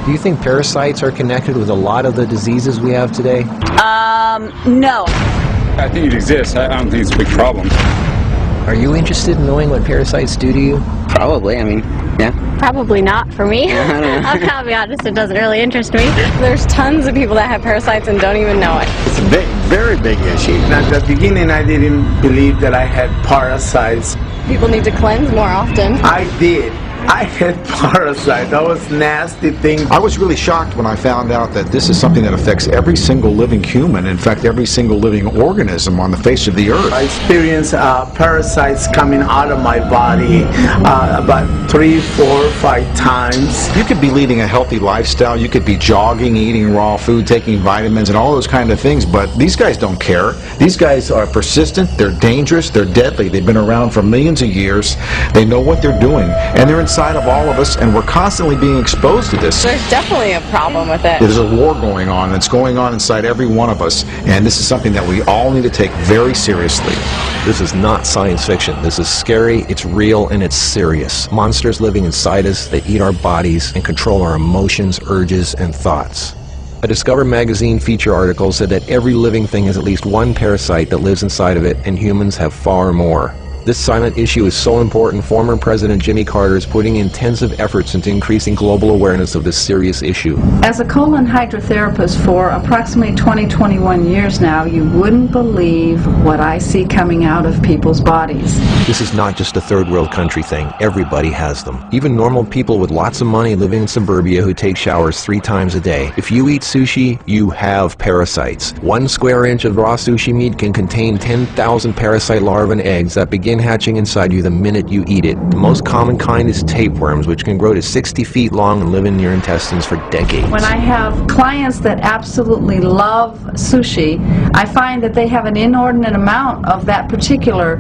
Do you think parasites are connected with a lot of the diseases we have today? No. I think it exists. I don't think it's a big problem. Are you interested in knowing what parasites do to you? Probably, I mean, yeah. Probably not for me. I'll be honest, it doesn't really interest me. There's tons of people that have parasites and don't even know it. It's a big, very big issue. At the beginning, I didn't believe that I had parasites. People need to cleanse more often. I did. I had parasites. That was nasty thing. I was really shocked when I found out that this is something that affects every single living human, in fact every single living organism on the face of the earth. I experienced parasites coming out of my body about 3, 4, 5 times. You could be leading a healthy lifestyle, you could be jogging, eating raw food, taking vitamins and all those kind of things, but these guys don't care. These guys are persistent, they're dangerous, they're deadly. They've been around for millions of years. They know what they're doing, and they're inside of all of us, and we're constantly being exposed to this. There's definitely a problem with it. There's a war going on that's going on inside every one of us, and this is something that we all need to take very seriously. This is not science fiction. This is scary, it's real, and it's serious. Monsters living inside us that eat our bodies and control our emotions, urges, and thoughts. A Discover magazine feature article said that every living thing has at least one parasite that lives inside of it, and humans have far more. This silent issue is so important, former President Jimmy Carter is putting intensive efforts into increasing global awareness of this serious issue. As a colon hydrotherapist for approximately 21 years now, you wouldn't believe what I see coming out of people's bodies. This is not just a third world country thing. Everybody has them. Even normal people with lots of money living in suburbia who take showers 3 times a day. If you eat sushi, you have parasites. 1 square inch of raw sushi meat can contain 10,000 parasite larvae and eggs that begin hatching inside you the minute you eat it. The most common kind is tapeworms, which can grow to 60 feet long and live in your intestines for decades. When I have clients that absolutely love sushi, I find that they have an inordinate amount of that particular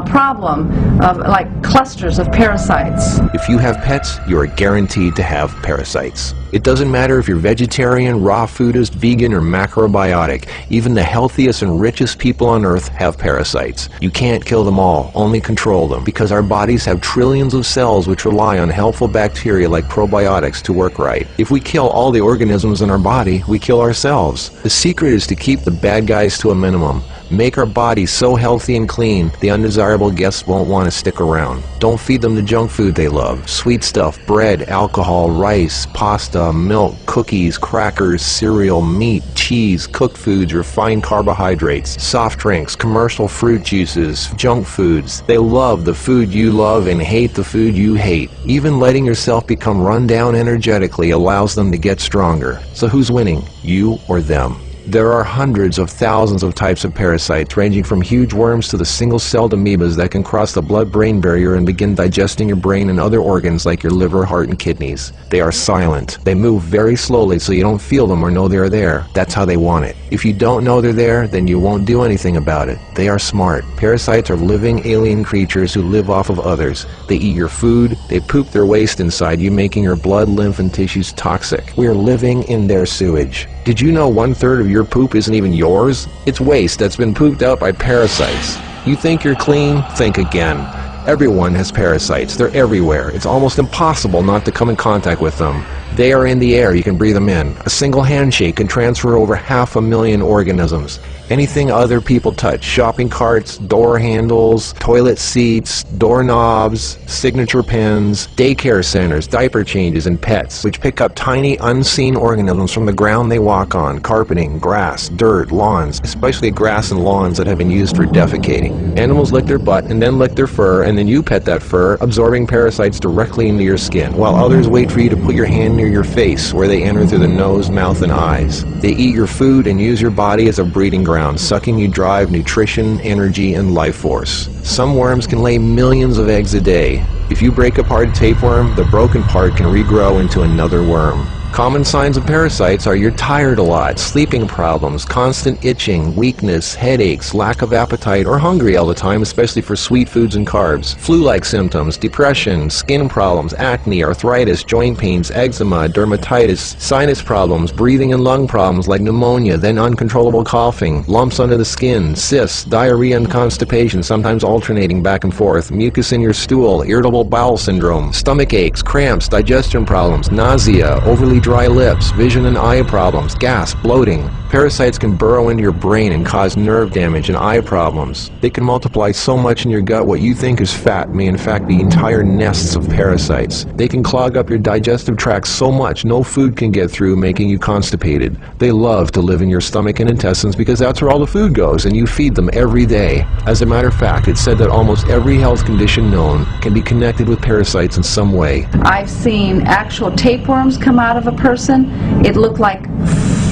problem of like clusters of parasites. If you have pets, you are guaranteed to have parasites. It doesn't matter if you're vegetarian, raw foodist, vegan, or macrobiotic. Even the healthiest and richest people on earth have parasites. You can't kill them all, only control them, because our bodies have trillions of cells which rely on helpful bacteria like probiotics to work right. If we kill all the organisms in our body, we kill ourselves. The secret is to keep the bad guys to a minimum. Make our bodies so healthy and clean, the undesirable guests won't want to stick around. Don't feed them the junk food they love. Sweet stuff, bread, alcohol, rice, pasta, milk, cookies, crackers, cereal, meat, cheese, cooked foods, refined carbohydrates, soft drinks, commercial fruit juices, junk foods. They love the food you love and hate the food you hate. Even letting yourself become run down energetically allows them to get stronger. So who's winning, you or them? There are hundreds of thousands of types of parasites, ranging from huge worms to the single-celled amoebas that can cross the blood-brain barrier and begin digesting your brain and other organs like your liver, heart, and kidneys. They are silent. They move very slowly so you don't feel them or know they're there. That's how they want it. If you don't know they're there, then you won't do anything about it. They are smart. Parasites are living alien creatures who live off of others. They eat your food. They poop their waste inside you, making your blood, lymph, and tissues toxic. We are living in their sewage. Did you know 1/3 of your poop isn't even yours? It's waste that's been pooped out by parasites. You think you're clean? Think again. Everyone has parasites. They're everywhere. It's almost impossible not to come in contact with them. They are in the air. You can breathe them in. A single handshake can transfer over 500,000 organisms. Anything other people touch, shopping carts, door handles, toilet seats, doorknobs, signature pens, daycare centers, diaper changes, and pets, which pick up tiny unseen organisms from the ground they walk on, carpeting, grass, dirt, lawns, especially grass and lawns that have been used for defecating. Animals lick their butt and then lick their fur, and then you pet that fur, absorbing parasites directly into your skin, while others wait for you to put your hand near your face, where they enter through the nose, mouth, and eyes. They eat your food and use your body as a breeding ground, sucking you dry of nutrition, energy, and life force. Some worms can lay millions of eggs a day. If you break apart a tapeworm, the broken part can regrow into another worm. Common signs of parasites are you're tired a lot, sleeping problems, constant itching, weakness, headaches, lack of appetite, or hungry all the time, especially for sweet foods and carbs, flu-like symptoms, depression, skin problems, acne, arthritis, joint pains, eczema, dermatitis, sinus problems, breathing and lung problems like pneumonia, then uncontrollable coughing, lumps under the skin, cysts, diarrhea and constipation, sometimes alternating back and forth, mucus in your stool, irritable bowel syndrome, stomach aches, cramps, digestion problems, nausea, overly dry lips, vision and eye problems, gas, bloating. Parasites can burrow into your brain and cause nerve damage and eye problems. They can multiply so much in your gut what you think is fat may in fact be entire nests of parasites. They can clog up your digestive tract so much no food can get through, making you constipated. They love to live in your stomach and intestines because that's where all the food goes, and you feed them every day. As a matter of fact, it's said that almost every health condition known can be connected with parasites in some way. I've seen actual tapeworms come out of a person. It looked like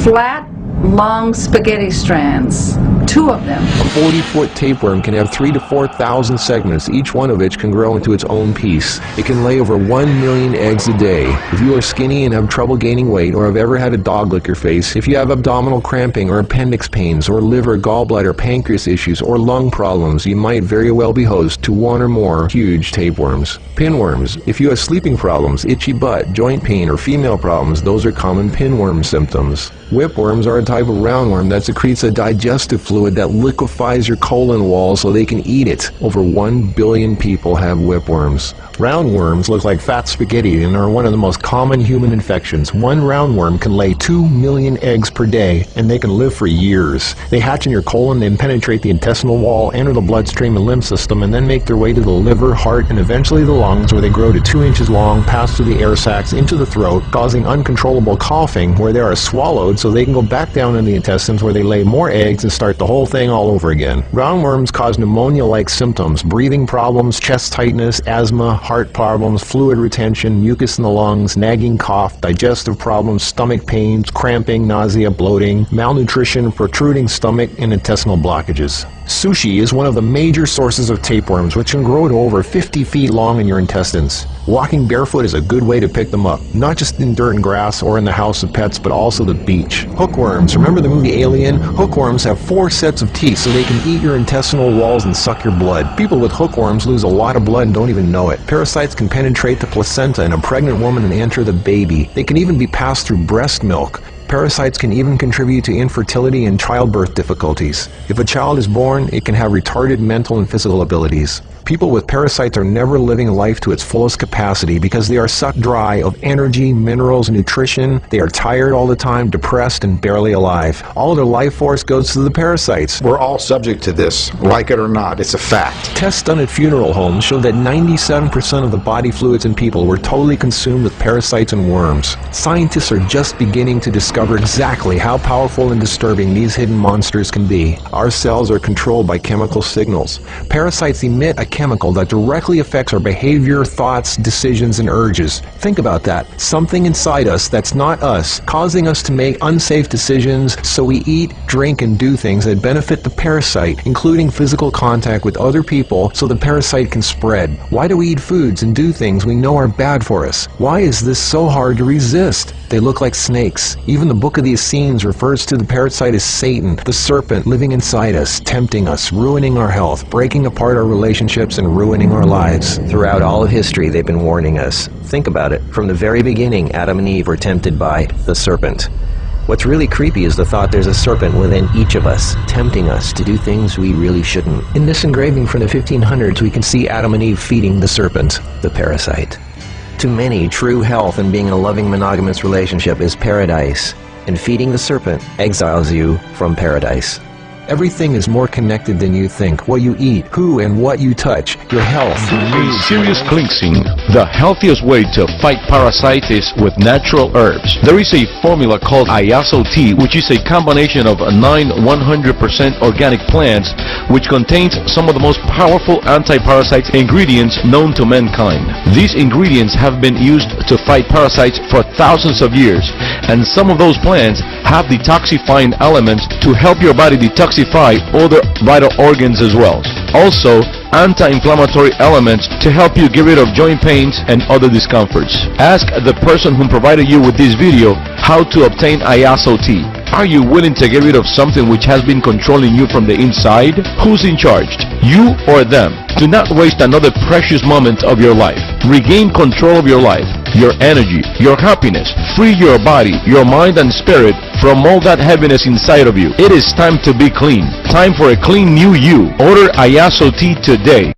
flat, long spaghetti strands. 2 of them. A 40-foot tapeworm can have 3,000 to 4,000 segments, each one of which can grow into its own piece. It can lay over 1 million eggs a day. If you are skinny and have trouble gaining weight, or have ever had a dog lick your face, if you have abdominal cramping or appendix pains, or liver, gallbladder, pancreas issues, or lung problems, you might very well be host to 1 or more huge tapeworms. Pinworms. If you have sleeping problems, itchy butt, joint pain, or female problems, those are common pinworm symptoms. Whipworms are a type of roundworm that secretes a digestive fluid that liquefies your colon wall so they can eat it. Over 1 billion people have whipworms. Roundworms look like fat spaghetti and are one of the most common human infections. One roundworm can lay 2 million eggs per day, and they can live for years. They hatch in your colon, then penetrate the intestinal wall, enter the bloodstream and lymph system, and then make their way to the liver, heart, and eventually the lungs, where they grow to 2 inches long, pass through the air sacs into the throat, causing uncontrollable coughing, where they are swallowed so they can go back down in the intestines, where they lay more eggs and start the whole thing all over again. Roundworms cause pneumonia-like symptoms, breathing problems, chest tightness, asthma, heart problems, fluid retention, mucus in the lungs, nagging cough, digestive problems, stomach pains, cramping, nausea, bloating, malnutrition, protruding stomach, and intestinal blockages. Sushi is one of the major sources of tapeworms, which can grow to over 50 feet long in your intestines. Walking barefoot is a good way to pick them up, not just in dirt and grass or in the house of pets, but also the beach. Hookworms. Remember the movie Alien? Hookworms have 4 sets of teeth, so they can eat your intestinal walls and suck your blood. People with hookworms lose a lot of blood and don't even know it. Parasites can penetrate the placenta in a pregnant woman and enter the baby. They can even be passed through breast milk. Parasites can even contribute to infertility and childbirth difficulties. If a child is born, it can have retarded mental and physical abilities. People with parasites are never living life to its fullest capacity because they are sucked dry of energy, minerals, and nutrition. They are tired all the time, depressed, and barely alive. All of their life force goes to the parasites. We're all subject to this, like it or not. It's a fact. Tests done at funeral homes show that 97% of the body fluids in people were totally consumed with parasites and worms. Scientists are just beginning to discover exactly how powerful and disturbing these hidden monsters can be. Our cells are controlled by chemical signals. Parasites emit a chemical that directly affects our behavior, thoughts, decisions, and urges. Think about that. Something inside us that's not us, causing us to make unsafe decisions, so we eat, drink, and do things that benefit the parasite, including physical contact with other people so the parasite can spread. Why do we eat foods and do things we know are bad for us? Why is this so hard to resist? They look like snakes. Even the Book of the Essenes refers to the parasite as Satan, the serpent living inside us, tempting us, ruining our health, breaking apart our relationships, and ruining our lives. Throughout all of history, they've been warning us. Think about it. From the very beginning, Adam and Eve were tempted by the serpent. What's really creepy is the thought there's a serpent within each of us, tempting us to do things we really shouldn't. In this engraving from the 1500s, we can see Adam and Eve feeding the serpent, the parasite. To many, true health and being in a loving monogamous relationship is paradise, and feeding the serpent exiles you from paradise. Everything is more connected than you think. What you eat, who and what you touch, your health. A serious cleansing. The healthiest way to fight parasites is with natural herbs. There is a formula called Iaso tea, which is a combination of 9 100% organic plants, which contains some of the most powerful anti-parasite ingredients known to mankind. These ingredients have been used to fight parasites for thousands of years, and some of those plants have detoxifying elements to help your body detoxify other vital organs as well. Also, anti-inflammatory elements to help you get rid of joint pains and other discomforts. Ask the person who provided you with this video how to obtain Iaso tea. Are you willing to get rid of something which has been controlling you from the inside? Who's in charge? You or them? Do not waste another precious moment of your life. Regain control of your life, your energy, your happiness. Free your body, your mind and spirit from all that heaviness inside of you. It is time to be clean. Time for a clean new you. Order Iaso tea today.